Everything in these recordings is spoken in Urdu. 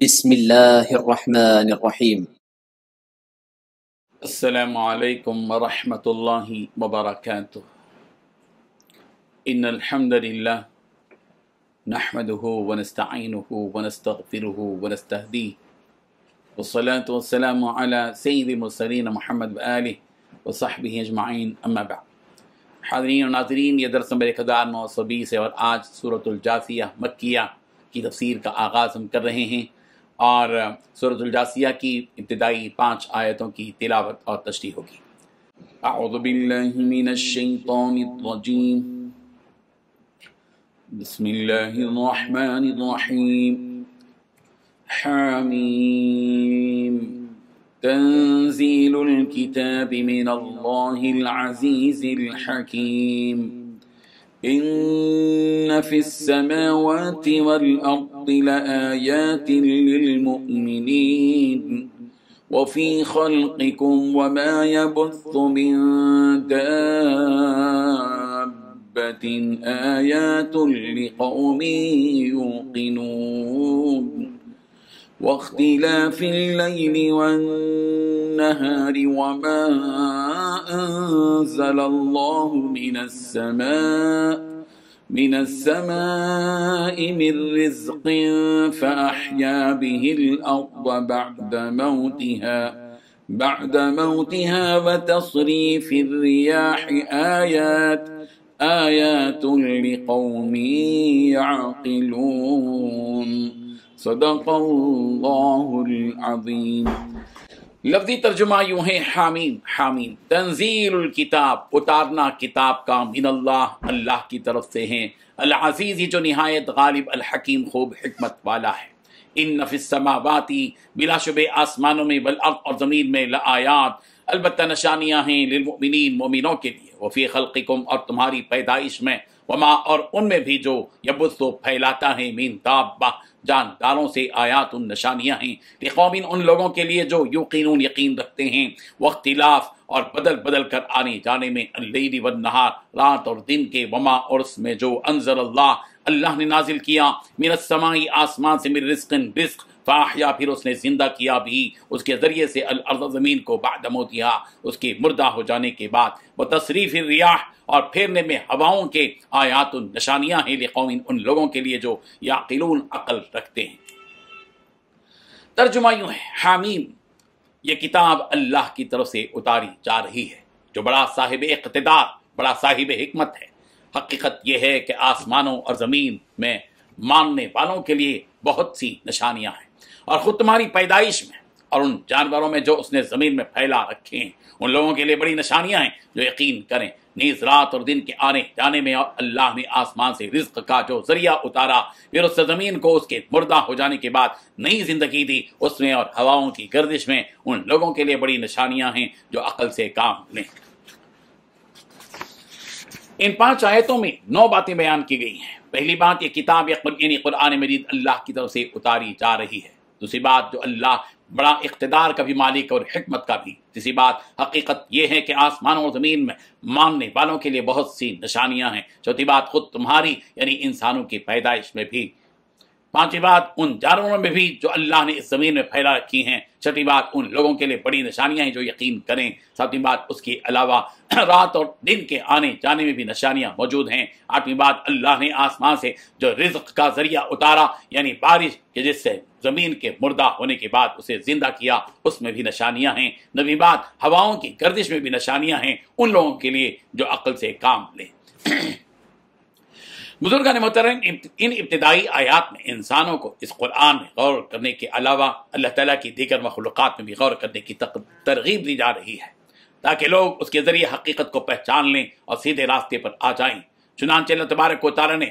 بسم الله الرحمن الرحيم. السلام عليكم ورحمة الله وبركاته. إن الحمد لله نحمده ونستعينه ونستغفره ونستهديه، والصلاة والسلام على سيد المرسلين محمد وآله وصحبه اجمعین، اما بعد۔ حاضرین و ناظرین، یہ درس نمبر 1920 ہے اور آج سورۃ الجاثیہ مکیہ کی تفسیر کا آغاز ہم کر رہے ہیں، اور سورۃ الجاثیہ کی ابتدائی 5 آیتوں کی تلاوت اور تشریح ہوگی۔ اعوذ باللہ من الشیطان الرجیم، بسم اللہ الرحمن الرحیم، حامیم تنزیل الکتاب من اللہ العزیز الحکیم، ان فی السماوات والارض لآیات للمؤمنین وفی خلقکم وما يبث من دابة آیات لقوم یوقنون واختلاف اللیل والنہار وما انزل اللہ من السماء من رزق فأحیا به الأرض بعد موتها وتصریف الرياح آیات لقوم يعقلون۔ صدق اللہ العظیم۔ لفظی ترجمہ یوں ہے، حامیم حامیم تنزیل الکتاب، اتارنا کتاب کا، من اللہ اللہ کی طرف سے ہیں، العزیز جو نہایت غالب، الحکیم خوب حکمت والا ہے۔ ان فی السماوات، بلا شبہ آسمانوں میں، والارض اور زمین میں، لآیات البتہ نشانیاں ہیں، للمؤمنین مومنوں کے لیے، وفی خلقکم اور تمہاری پیدائش میں، وما اور ان میں بھی جو یبث پھیلاتا ہے، من دابہ جانداروں سے، آیات نشانیاں ہیں، لقوم ان لوگوں کے لیے جو یوقنون یقین رکھتے ہیں، واختلاف اور بدل بدل کر آنے جانے میں، اللیل والنہار رات اور دن کے، وما اور اس میں جو انزل اللہ نے نازل کیا، من السماء آسمان سے، من رزق فاحیا پھر اس نے زندہ کیا بھی اس کے ذریعے سے، الارض زمین کو، بعد موتها اس کے مردہ ہو جانے کے بعد، وتصریف الریاح اور پھیرنے میں ہواؤں کے، آیات نشانیاں ہیں، لقوم ان لوگوں کے لیے جو یعقلون عقل رکھتے ہیں۔ ترجمہ یوں ہے، حامیم یہ کتاب اللہ کی طرف سے اتاری جا رہی ہے، جو بڑا صاحب اقتدار، بڑا صاحب حکمت ہے۔ حقیقت یہ ہے کہ آسمانوں اور زمین میں ماننے والوں کے لیے بہت سی نشانیاں ہیں، اور خود تمہاری پیدائش میں اور ان جانوروں میں جو اس نے زمین میں پھیلا رکھے ہیں، ان لوگوں کے لیے بڑی نشانیاں ہیں جو یقین کریں۔ نیز رات اور دن کے آنے جانے میں، اور اللہ نے آسمان سے رزق کا جو ذریعہ اتارا، پھر اس زمین کو اس کے مردہ ہو جانے کے بعد نئی زندگی دی اس میں، اور ہواؤں کی گردش میں، ان لوگوں کے لیے بڑی نشانیاں ہیں جو عقل سے کام لیں۔ ان 5 آیتوں میں 9 باتیں بیان کی گئی ہیں۔ پہلی بات، یہ کتاب یعنی قرآن مجید اللہ کی طرف سے اتاری جا رہی ہے۔ دوسری بات، جو اللہ بڑا اقتدار کا بھی مالک اور حکمت کا بھی۔ تیسری بات، حقیقت یہ ہے کہ آسمانوں اور زمین میں ماننے والوں کے لیے بہت سی نشانیاں ہیں۔ چوتھی بات، خود تمہاری یعنی انسانوں کی پیدائش میں بھی۔ پانچویں بات، ان جانوروں میں بھی جو اللہ نے اس زمین میں پھیلا رکھی ہیں۔ چھٹی بات، ان لوگوں کے لیے بڑی نشانیاں ہیں جو یقین کریں۔ ساتویں بات، اس کے علاوہ رات اور دن کے آنے جانے میں بھی نشانیاں موجود ہیں۔ آٹھویں بات، اللہ نے آسمان سے جو رزق کا ذریعہ اتارا یعنی بارش کے، جس سے زمین کے مردہ ہونے کے بعد اسے زندہ کیا، اس میں بھی نشانیاں ہیں۔ نویں بات، ہواؤں کی گردش میں بھی نشانیاں ہیں ان لوگوں کے لیے جو عقل سے کام لیں۔ بزرگان محترم، ان ابتدائی آیات میں انسانوں کو اس قرآن میں غور کرنے کے علاوہ اللہ تعالیٰ کی دیگر مخلوقات میں بھی غور کرنے کی ترغیب دی جا رہی ہے، تاکہ لوگ اس کے ذریعے حقیقت کو پہچان لیں اور سیدھے راستے پر آ جائیں۔ چنانچہ اللہ تبارک و تعالیٰ نے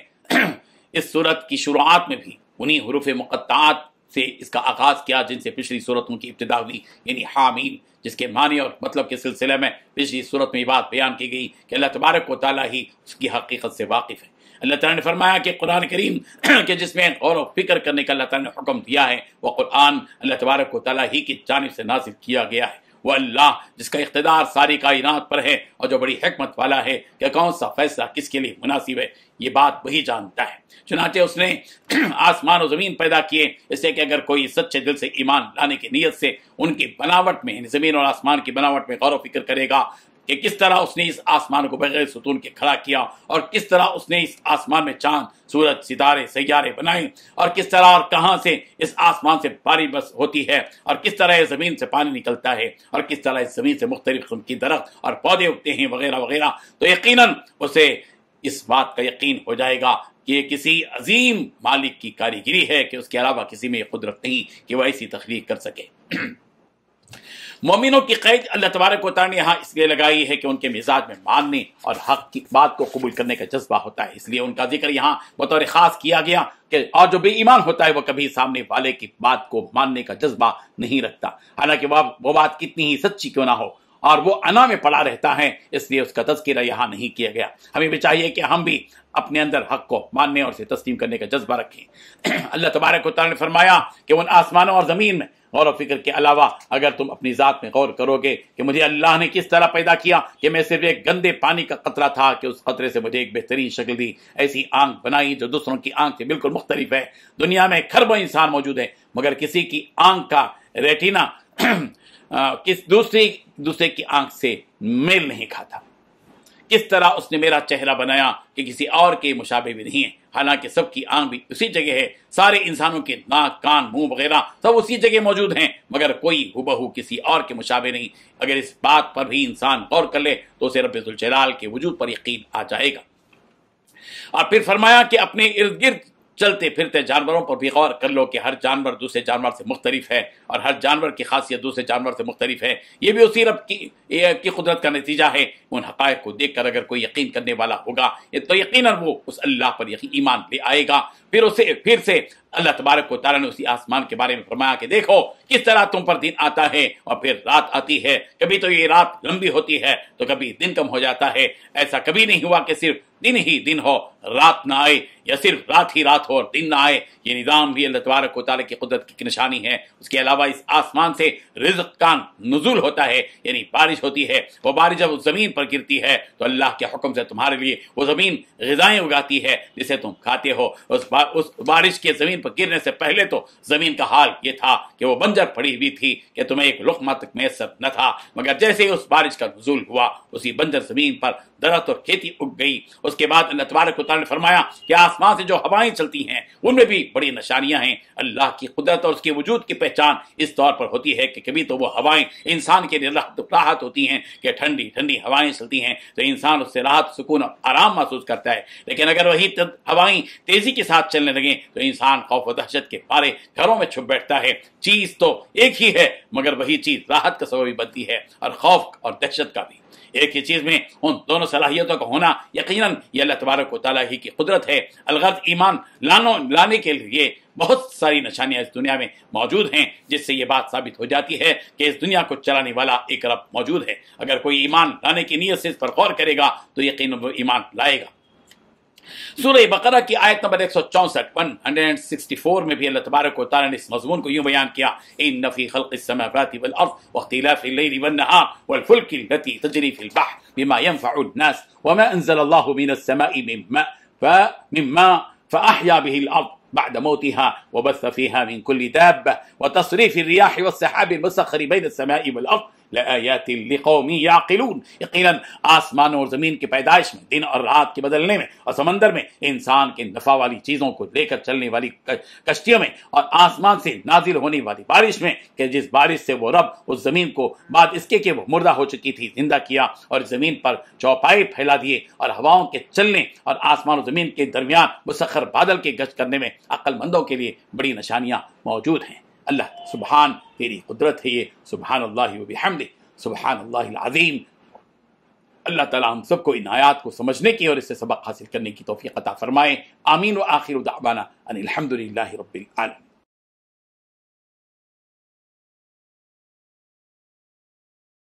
اس صورت کی شروعات میں بھی انہی حروف مقطعات سے اس کا آغاز کیا جن سے پچھلی صورتوں کی ابتدا ہوئی، یعنی حامیم، جس کے معنی اور مطلب کے سلسلے میں پچھلی صورت میں یہ بات بیان کی گئی کہ اللہ تبارک و تعالیٰ ہی اس کی حقیقت سے واقف ہے۔ اللہ تعالیٰ نے فرمایا کہ قرآن کریم کہ جس میں غور و فکر کرنے کا اللہ تعالیٰ نے حکم دیا ہے، وہ قرآن اللہ تبارک و تعالیٰ ہی کی جانب سے نازل کیا گیا ہے۔ وہ اللہ جس کا اقتدار ساری کائنات پر ہے اور جو بڑی حکمت والا ہے کہ کون سا فیصلہ کس کے لیے مناسب ہے، یہ بات وہی جانتا ہے۔ چنانچہ اس نے آسمان و زمین پیدا کیے اس سے کہ اگر کوئی سچے دل سے ایمان لانے کی نیت سے ان کی بناوٹ میں، زمین اور آسمان کی بناوٹ میں غور و فکر کرے گا کہ کس طرح اس نے اس آسمان کو بغیر ستون کے کھڑا کیا، اور کس طرح اس نے اس آسمان میں چاند، سورج، ستارے، سیارے بنائے، اور کس طرح اور کہاں سے اس آسمان سے بارش بس ہوتی ہے، اور کس طرح اس زمین سے پانی نکلتا ہے، اور کس طرح اس زمین سے مختلف قسم کی درخت اور پودے اگتے ہیں وغیرہ وغیرہ، تو یقیناً اسے اس بات کا یقین ہو جائے گا کہ یہ کسی عظیم مالک کی کاریگری ہے کہ اس کے علاوہ کسی میں یہ قدرت نہیں کہ وہ ایسی تخلیق کر سکے۔ مومنوں کی قید اللہ تبارک و تعالیٰ نے یہاں اس لیے لگائی ہے کہ ان کے مزاج میں ماننے اور حق کی بات کو قبول کرنے کا جذبہ ہوتا ہے، اس لیے ان کا ذکر یہاں بطور خاص کیا گیا کہ اور جو بے ایمان ہوتا ہے وہ کبھی سامنے والے کی بات کو ماننے کا جذبہ نہیں رکھتا، حالانکہ وہ بات کتنی ہی سچی کیوں نہ ہو، اور وہ انا میں پڑا رہتا ہے، اس لیے اس کا تذکرہ یہاں نہیں کیا گیا۔ ہمیں بھی چاہیے کہ ہم بھی اپنے اندر حق کو ماننے اور اسے تسلیم کرنے کا جذبہ رکھیں۔ اللہ تبارک و تعالیٰ نے فرمایا کہ ان آسمانوں اور زمین میں غور و فکر کے علاوہ اگر تم اپنی ذات میں غور کرو گے کہ مجھے اللہ نے کس طرح پیدا کیا کہ میں صرف ایک گندے پانی کا قطرہ تھا کہ اس قطرے سے مجھے ایک بہترین شکل دی، ایسی آنکھ بنائی جو دوسروں کی آنکھ سے بالکل مختلف ہے۔ دنیا میں کھربوں انسان موجود ہیں مگر کسی کی آنکھ کا ریٹینا دوسرے کی آنکھ سے میل نہیں کھاتا۔ کس طرح اس نے میرا چہرہ بنایا کہ کسی اور کے مشابہ بھی نہیں ہے، حالانکہ سب کی آنکھ بھی اسی جگہ ہے، سارے انسانوں کے ناک، کان، منہ وغیرہ سب اسی جگہ موجود ہیں مگر کوئی ہو کسی اور کے مشابہ نہیں۔ اگر اس بات پر بھی انسان غور کر لے تو اسے رب ذوالجلال کے وجود پر یقین آ جائے گا۔ اور پھر فرمایا کہ اپنے ارد گرد چلتے پھرتے جانوروں پر بھی غور کر لو کہ ہر جانور دوسرے جانور سے مختلف ہے اور ہر جانور کی خاصیت دوسرے جانور سے مختلف ہے، یہ بھی اسی رب کی قدرت کا نتیجہ ہے۔ ان حقائق کو دیکھ کر اگر کوئی یقین کرنے والا ہوگا تو یقیناً وہ اس اللہ پر ایمان لے آئے گا۔ پھر سے اللہ تبارک و تعالیٰ نے اسی آسمان کے بارے میں فرمایا کہ دیکھو کس طرح تم پر دن آتا ہے اور پھر رات آتی ہے، کبھی تو یہ رات لمبی ہوتی ہے تو کبھی دن کم ہو جاتا ہے، ایسا کبھی نہیں ہوا کہ صرف دن ہی دن ہو رات نہ آئے، یا صرف رات ہی رات ہو اور دن نہ آئے۔ یہ نظام بھی اللہ تبارک و تعالیٰ کی قدرت کی نشانی ہے۔ اس کے علاوہ اس آسمان سے رزق کا نزول ہوتا ہے، یعنی بارش ہوتی ہے، وہ بارش جب زمین پر گرتی ہے تو اللہ کے حکم سے تمہارے لیے وہ زمین غذائیں اگاتی ہے جسے تم کھاتے ہو۔ اس بارش کے زمین پر گرنے سے پہلے تو زمین کا حال یہ تھا کہ وہ بنجر پڑی ہوئی تھی کہ تمہیں ایک لقمہ تک میسر نہ تھا، مگر جیسے اس بارش کا نزول ہوا اسی بنجر زمین پر درخت اور کھیتی اگ گئی۔ اس کے بعد اللہ تبارک و تعالیٰ نے فرمایا کہ آسمان سے جو ہوائیں چلتی ہیں ان میں بھی بڑی نشانیاں ہیں۔ اللہ کی قدرت اور اس کے وجود کی پہچان اس طور پر ہوتی ہے کہ کبھی تو وہ ہوائیں انسان کے لیے راحت ہوتی ہیں کہ ٹھنڈی ٹھنڈی ہوائیں چلتی ہیں تو انسان اس سے راحت، سکون اور آرام محسوس کرتا ہے، لیکن اگر وہی ہوائیں تیزی کے ساتھ چلنے لگیں تو انسان خوف و دہشت کے مارے گھروں میں چھپ بیٹھتا ہے۔ چیز تو ایک ہی ہے مگر وہی چیز راحت کا سبب بنتی ہے اور خوف اور دہشت کا بھی۔ ایک ہی چیز میں ان دونوں صلاحیتوں کا ہونا یقیناً یہ اللہ تبارک و تعالیٰ ہی کی قدرت ہے۔ الغرض ایمان لانے کے لیے بہت ساری نشانیاں اس دنیا میں موجود ہیں جس سے یہ بات ثابت ہو جاتی ہے کہ اس دنیا کو چلانے والا ایک رب موجود ہے۔ اگر کوئی ایمان لانے کی نیت سے اس پر غور کرے گا تو یقیناً وہ ایمان لائے گا۔ سورہ بقرہ کی آیت نمبر 164 میں بھی اللہ تبارک و تعالیٰ نے اس مضمون کو یوں بیان کیا، ان فی خلق السماوات والارض واختلاف اللیل والنہار والفلک التي تجری فی البحر بما ينفع الناس وما انزل اللہ من السماء من ماء فاحیا به الارض بعد موتها وبث فيها من كل دابة وتصريف الرياح والسحاب المسخر بين السماء والارض لآیات لقوم یعقلون۔ یقیناً آسمانوں اور زمین کی پیدائش میں، دن اور رات کے بدلنے میں، اور سمندر میں انسان کے نفع والی چیزوں کو لے کر چلنے والی کشتیوں میں، اور آسمان سے نازل ہونے والی بارش میں کہ جس بارش سے وہ رب اس زمین کو بعد اس کے کہ وہ مردہ ہو چکی تھی زندہ کیا اور زمین پر چوپائے پھیلا دیے، اور ہواؤں کے چلنے اور آسمان و زمین کے درمیان مسخر بادل کے گشت کرنے میں عقل مندوں کے لیے بڑی نشانیاں موجود ہیں۔ اللہ سبحان تیری قدرت ہے یہ، سبحان اللہ و بحمدہ، سبحان اللہ العظیم۔ اللہ تعالیٰ ہم سب کو ان آیات کو سمجھنے کی اور اس سے سبق حاصل کرنے کی توفیق عطا فرمائے۔ آمین۔ و آخر دعوانا ان الحمد للہ رب العالمین۔